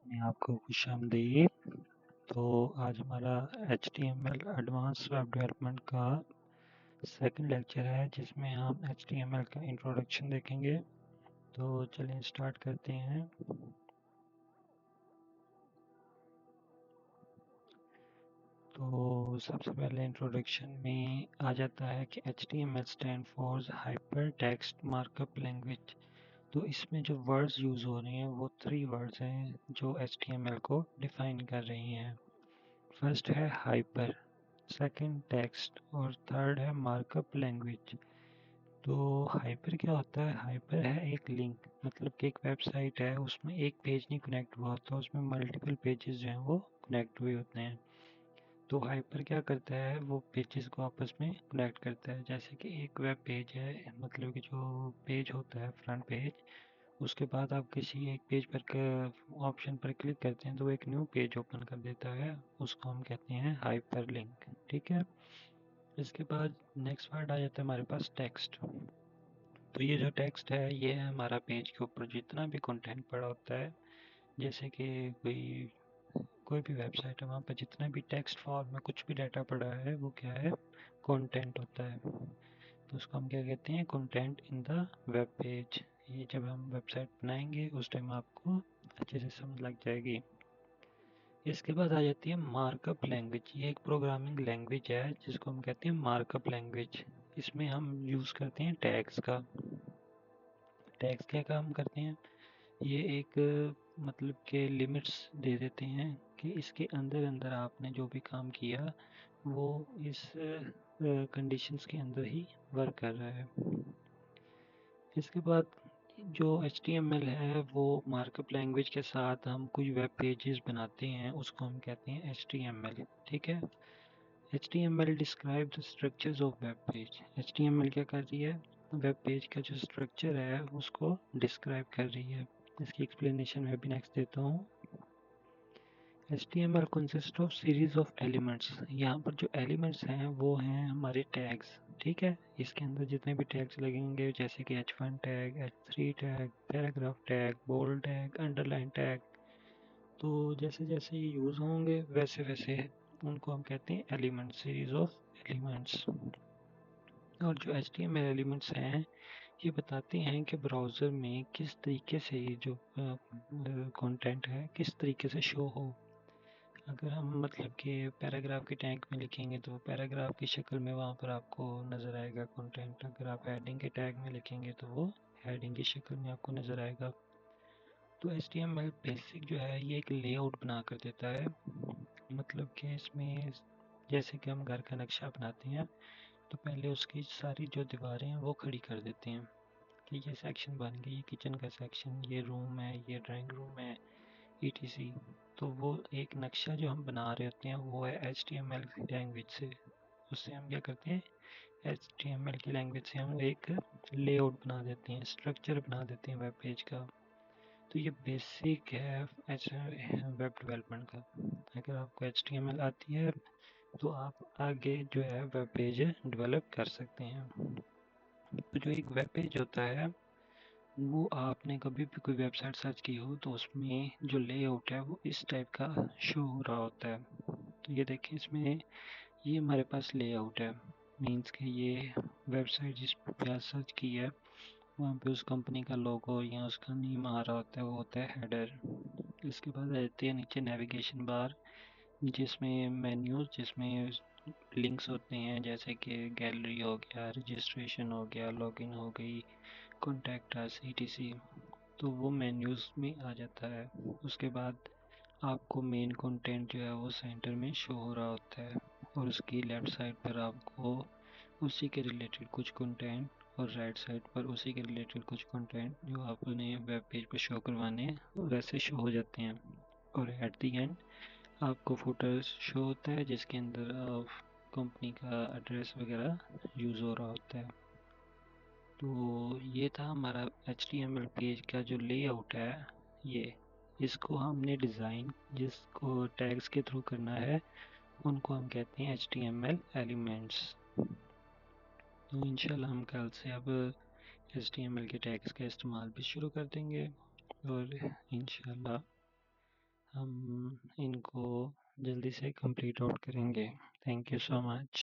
में आपको खुशामदीद। तो आज हमारा HTML एडवांस वेब डेवलपमेंट का सेकंड लेक्चर है जिसमें हम HTML का इंट्रोडक्शन देखेंगे। तो चलिए स्टार्ट करते हैं। तो सबसे पहले इंट्रोडक्शन में आ जाता है कि HTML stand for hyper text markup language. तो इसमें जो वर्ड्स यूज़ हो रहे हैं वो 3 वर्ड्स हैं जो HTML को डिफाइन कर रही हैं। फर्स्ट है हाइपर, सेकंड टेक्स्ट और थर्ड है मार्कअप लैंग्वेज। तो हाइपर क्या होता है? हाइपर है एक लिंक, मतलब कि एक वेबसाइट है उसमें एक पेज नहीं कनेक्ट हुआ होता, उसमें मल्टीपल पेजेस जो हैं वो कनेक्ट हुए होते हैं। तो हाइपर क्या करता है, वो पेजेस को आपस में कनेक्ट करता है। जैसे कि एक वेब पेज है, मतलब कि जो पेज होता है फ्रंट पेज, उसके बाद आप किसी एक पेज पर ऑप्शन पर क्लिक करते हैं तो वो एक न्यू पेज ओपन कर देता है, उसको हम कहते हैं हाइपर लिंक। ठीक है। इसके बाद नेक्स्ट वर्ड आ जाता है हमारे पास टेक्स्ट। तो ये जो टेक्स्ट है ये है हमारा पेज के ऊपर जितना भी कंटेंट पड़ा होता है, जैसे कि कोई भी वेबसाइट है वहाँ पर जितना भी टेक्स्ट फॉर्म में कुछ भी डाटा पड़ा है वो क्या है? कंटेंट होता है। तो उसको हम क्या कहते हैं? Content in the web page. ये जब हम वेबसाइट बनाएंगे उस टाइम आपको अच्छे से समझ लग जाएगी। इसके बाद आ जाती है मार्कअप लैंग्वेज। ये एक प्रोग्रामिंग लैंग्वेज है जिसको हम कहते हैं मार्कअप लैंग्वेज। इसमें हम यूज़ करते हैं टैग्स का। टैग्स क्या काम करते हैं? ये एक मतलब के लिमिट्स दे देते हैं कि इसके अंदर अंदर आपने जो भी काम किया वो इस कंडीशंस के अंदर ही वर्क कर रहा है। इसके बाद जो HTML है वो मार्कअप लैंग्वेज के साथ हम कुछ वेब पेजेस बनाते हैं, उसको हम कहते हैं HTML। ठीक है। HTML describe the structures of web page. HTML क्या कर रही है? वेब पेज का जो स्ट्रक्चर है उसको डिस्क्राइब कर रही है। इसकी एक्सप्लेनेशन मैं भी नेक्स्ट देता हूँ। HTML consist of series of elements. यहाँ पर जो एलिमेंट्स हैं वो हैं हमारे टैग्स। ठीक है। इसके अंदर जितने भी टैग्स लगेंगे जैसे कि H1 tag, H3 tag, paragraph tag, bold tag, underline tag, तो जैसे जैसे ये यूज़ होंगे वैसे वैसे उनको हम कहते हैं एलिमेंट, सीरीज ऑफ एलिमेंट्स। और जो HTML एलिमेंट्स हैं ये बताते हैं कि ब्राउज़र में किस तरीके से ये जो कंटेंट है किस तरीके से शो हो। अगर हम मतलब कि पैराग्राफ के टैग में लिखेंगे तो पैराग्राफ की शक्ल में वहाँ पर आपको नज़र आएगा कंटेंट। अगर आप हेडिंग के टैग में लिखेंगे तो वो हेडिंग की शक्ल में आपको नज़र आएगा। तो HTML बेसिक जो है ये एक लेआउट बना कर देता है। मतलब कि इसमें जैसे कि हम घर का नक्शा बनाते हैं तो पहले उसकी सारी जो दीवारें हैं वो खड़ी कर देते हैं कि ये सेक्शन बन गया, ये किचन का सेक्शन, ये रूम है, ये ड्राइंग रूम है, ETC। तो वो एक नक्शा जो हम बना रहे होते हैं वो है HTML लैंग्वेज से। उससे हम क्या करते हैं? HTML की लैंग्वेज से हम एक लेआउट बना देते हैं, स्ट्रक्चर बना देते हैं वेब पेज का। तो ये बेसिक है वेब डेवलपमेंट का। अगर आपको HTML आती है तो आप आगे जो है वेब पेज डेवलप कर सकते हैं। तो जो एक वेब पेज होता है वो आपने कभी भी कोई वेबसाइट सर्च की हो तो उसमें जो लेआउट है वो इस टाइप का शो हो रहा होता है। तो ये देखें, इसमें ये हमारे पास लेआउट है, मीन्स कि ये वेबसाइट जिस पे आप सर्च की है वहाँ पे उस कंपनी का लोगो या उसका नेम आ रहा होता है, वो होता है हेडर। इसके बाद आ जाती है नीचे नेविगेशन बार जिसमें मेन्यूज, जिसमें लिंक्स होते हैं जैसे कि गैलरी हो गया, रजिस्ट्रेशन हो गया, लॉगिन हो गई, कॉन्टैक्ट अस, ETC। तो वो मेन्यूज में आ जाता है। उसके बाद आपको मेन कंटेंट जो है वो सेंटर में शो हो रहा होता है और उसकी लेफ़्ट साइड पर आपको उसी के रिलेटेड कुछ कंटेंट और राइट साइड पर उसी के रिलेटेड कुछ कंटेंट जो आपने वेब पेज पर शो करवाने हैं वैसे शो हो जाते हैं। और एट दी एंड आपको फुटर शो होता है जिसके अंदर कंपनी का एड्रेस वगैरह यूज़ हो रहा होता है। तो ये था हमारा HTML पेज का जो लेआउट है। ये इसको हमने डिज़ाइन जिसको टैग्स के थ्रू करना है उनको हम कहते हैं HTML एलिमेंट्स। तो इंशाल्लाह हम कल से अब HTML के टैग्स का इस्तेमाल भी शुरू कर देंगे और इंशाल्लाह हम इनको जल्दी से कंप्लीट आउट करेंगे। Thank you so much.